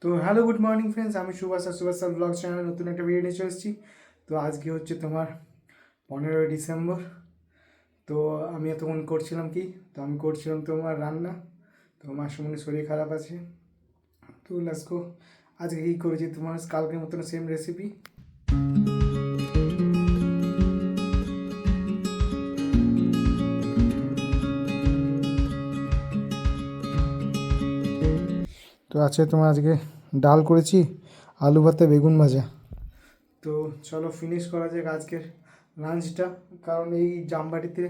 তো hello good morning friends, আমি Subhash blog channel নতুন একটা ভিডিও নিয়ে চলে এসেছি। তো আজকে হচ্ছে তোমার 15ই ডিসেম্বর। তো আমি এতক্ষণ করছিলাম কি, তো আমি করছিলাম তোমার রান্না। তো আমার সঙ্গে শরীর খারাপ আছে। তো লেটস গো, আজকে কী করেছি তোমার কালকের মতন সেম রেসিপি। তো আছে তোমার আজকে ডাল করেছি, আলু ভাতে বেগুন ভাজা। তো চলো ফিনিশ করা যাক আজকের লাঞ্চটা, কারণ এই জামবাটিতে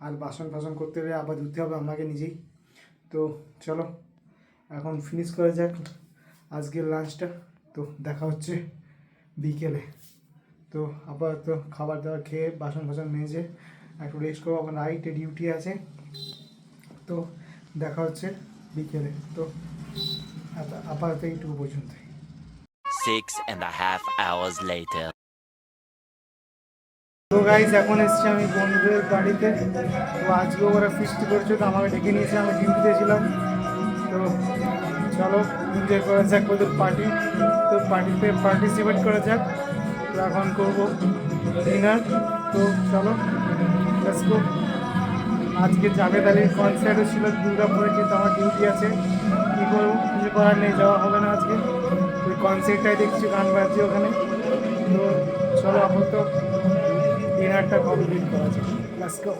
আর বাসন ফাসন করতে হলে আবার ধুতে হবে আমাকে নিজেই। তো চলো এখন ফিনিশ করা যাক আজকের লাঞ্চটা। তো দেখা হচ্ছে বিকেলে। তো আপাতত খাবার দাবার খেয়ে বাসন ফাসন মেজে একটু রেস্ট করবো, এখন রাইটে ডিউটি আছে। তো দেখা হচ্ছে বিকেলে। তো আপাতত এইটুকু পর্যন্ত। 6.5 hours later. তো গাইজ এখন এসেছি আমি বন্ধুদের বাড়িতে। তো আজকে ওরা ফিস্ট করছে, তো আমাকে ডেকে নিয়েছে, আমি ডিউটিতে ছিলাম। তো চলো এনজয় করা যাক ওদের পার্টি। তো পার্টিতে পার্টিসিপেট করা যাক। তো এখন করবো ডিনার। তো চলো লেটস গো। আজকে জাভেদ আলীর কনসার্টও ছিল দুর্গাপুরে, কিন্তু আমার ডিউটি আছে, কী করবো, কিছু করার নেই, যাওয়া হবে না আজকে। ওই কনসার্টটাই দেখছি, গান বাজছে ওখানে। তো চলো আপাতত ডিনারটা কমপ্লিট করা যায়। Let's go.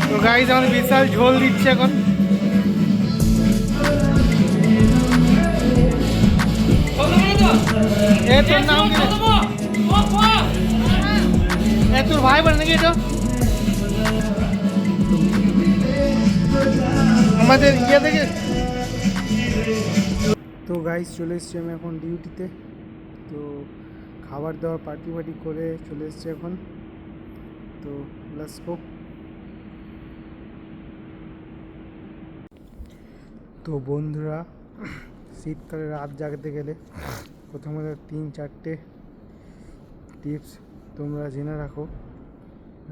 তো গাইজ আমাদের বিশাল ঝোল দিচ্ছে এখন। এ তোর নাম কি? এ তোর ভাই বোন নাকি এটা? আমাদের ইয়ে থেকে। তো গাইজ চলে এসছি আমি এখন ডিউটিতে। তো খাবার দাবার পার্টি ফার্টি করে চলে এসছি এখন। তো লেটস গো। তো বন্ধুরা, শীতকালে রাত জাগতে গেলে প্রথমত 3-4টে টিপস তোমরা জেনে রাখো।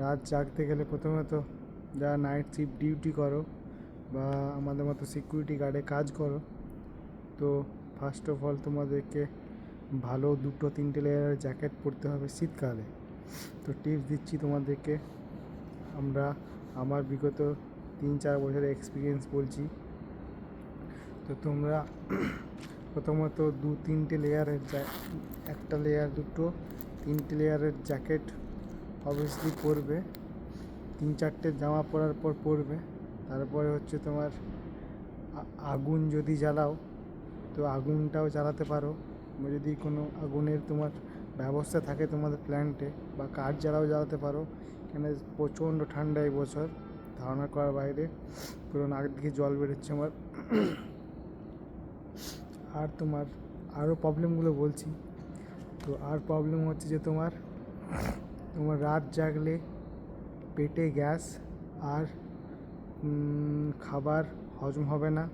রাত জাগতে গেলে প্রথমত যারা নাইট শিফট ডিউটি করো বা আমাদের মতো সিকিউরিটি গার্ডে কাজ করো, তো ফার্স্ট অফ অল তোমাদেরকে ভালো 2-3টে লেয়ারের জ্যাকেট পরতে হবে শীতকালে। তো টিপস দিচ্ছি তোমাদেরকে, আমার বিগত 3-4 বছরের এক্সপিরিয়েন্স বলছি। তো তোমরা প্রথমত 2-3টে লেয়ারের একটা লেয়ার, 2-3টে লেয়ারের জ্যাকেট অবভিয়াসলি পরবে। 3-4টে জামা পরার পর পরবে। তারপরে হচ্ছে তোমার আগুন যদি জ্বালাও, তো আগুনটাও জ্বালাতে পারো। যদি কোনো আগুনের তোমার ব্যবস্থা থাকে তোমাদের প্ল্যান্টে, বা কাঠ জ্বালাতে পারো। কেন প্রচণ্ড ঠান্ডা এই বছর, ধারণা করার বাইরে, পুরো নাক দিকে জল বেরোচ্ছে আমার। আর তোমার আরও প্রবলেমগুলো বলছি। তো আর প্রবলেম হচ্ছে যে তোমার রাত জাগলে পেটে গ্যাস আর খাবার হজম হবে না,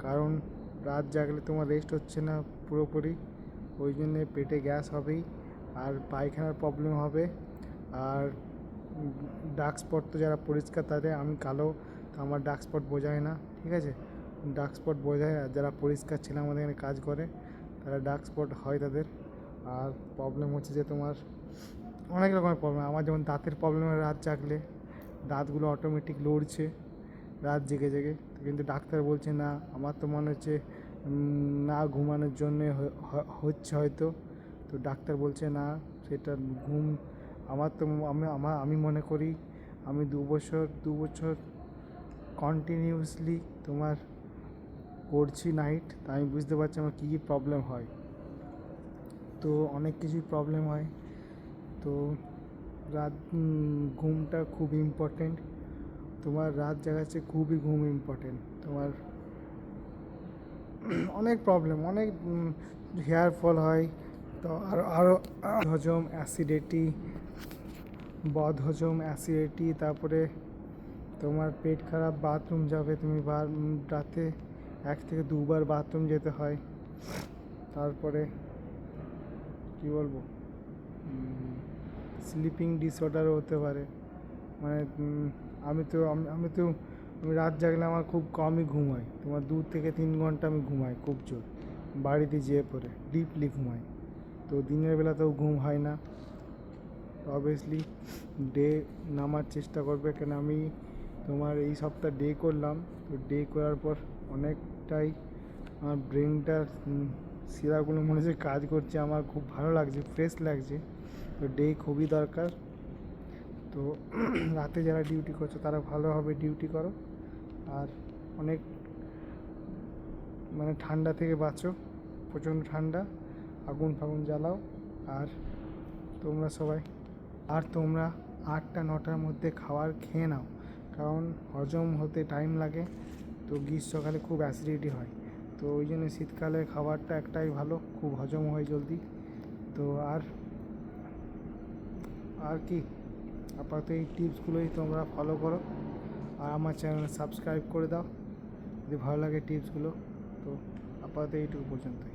কারণ রাত জাগলে তোমার রেস্ট হচ্ছে না পুরোপুরি, ওই জন্যে পেটে গ্যাস হবেই, আর পায়খানার প্রবলেম হবে। আর ডার্ক স্পট তো যারা পরিষ্কার তাদের, আমি কালো, তো আমার ডার্ক স্পট বোঝায় না, ঠিক আছে? ডার্ক স্পট বোঝায়, আর যারা পরিষ্কার ছেলে আমাদের এখানে কাজ করে তারা ডার্ক স্পট হয় তাদের। আর প্রবলেম হচ্ছে যে তোমার অনেক রকমের প্রবলেম। আমার যেমন দাঁতের প্রবলেম, রাত জাগলে দাঁতগুলো অটোমেটিক লড়ছে রাত জেগে জেগে। কিন্তু ডাক্তার বলছে না, আমার তো মনে হচ্ছে না ঘুমানোর জন্যে হচ্ছে হয়তো। তো ডাক্তার বলছে না, সেটা ঘুম। আমার তো আমি মনে করি আমি 2 বছর কন্টিনিউয়াসলি তোমার করছি নাইট, তা আমি বুঝতে পারছি আমার কী কী প্রবলেম হয়। তো অনেক কিছুই প্রবলেম হয়। তো রাত ঘুমটা খুব ইম্পর্টেন্ট। তোমার রাত জাগাচ্ছে খুবই ঘুম ইম্পর্টেন্ট। তোমার অনেক প্রবলেম, অনেক হেয়ার ফল হয়। তো আরও হজম, অ্যাসিডিটি, বদহজম, অ্যাসিডিটি, তারপরে তোমার পেট খারাপ, বাথরুম যাবে তুমি রাতে 1 থেকে 2 বার বাথরুম যেতে হয়। তারপরে কী বলবো, স্লিপিং ডিসঅর্ডারও হতে পারে। মানে আমি রাত জাগলে আমার খুব কমই ঘুম হয়। তোমার 2 থেকে 3 ঘন্টা আমি ঘুমাই খুব জোর, বাড়িতে যেয়ে পরে ডিপলি ঘুমাই। তো দিনের বেলাতেও ঘুম হয় না। অবভিয়াসলি ডে নামার চেষ্টা করবে, কেন আমি তোমার এই সপ্তাহ ডে করলাম। তো ডে করার পর অনেকটাই আমার ব্রেনটা শিরাগুলো মনে হচ্ছে কাজ করছে, আমার খুব ভালো লাগছে, ফ্রেশ লাগছে। তো ডে খুবই দরকার। তো রাতে যারা ডিউটি করছো তারা ভালোভাবে ডিউটি করো, আর অনেক মানে ঠান্ডা থেকে বাঁচো, প্রচণ্ড ঠান্ডা, আগুন ফাগুন জ্বালাও। আর তোমরা 8টা-9টার মধ্যে খাবার খেয়ে নাও, কারণ হজম হতে টাইম লাগে। তো গ্রীষ্মকালে খুব অ্যাসিডিটি হয়, তো ওই জন্য শীতকালে খাবারটা একটাই ভালো, খুব হজম হয় জলদি। তো আর কি, আপাতত এই টিপসগুলোই তোমরা ফলো করো, আর আমার চ্যানেল সাবস্ক্রাইব করে দাও যদি ভালো লাগে টিপসগুলো। তো আপাতত এইটুকু পর্যন্তই।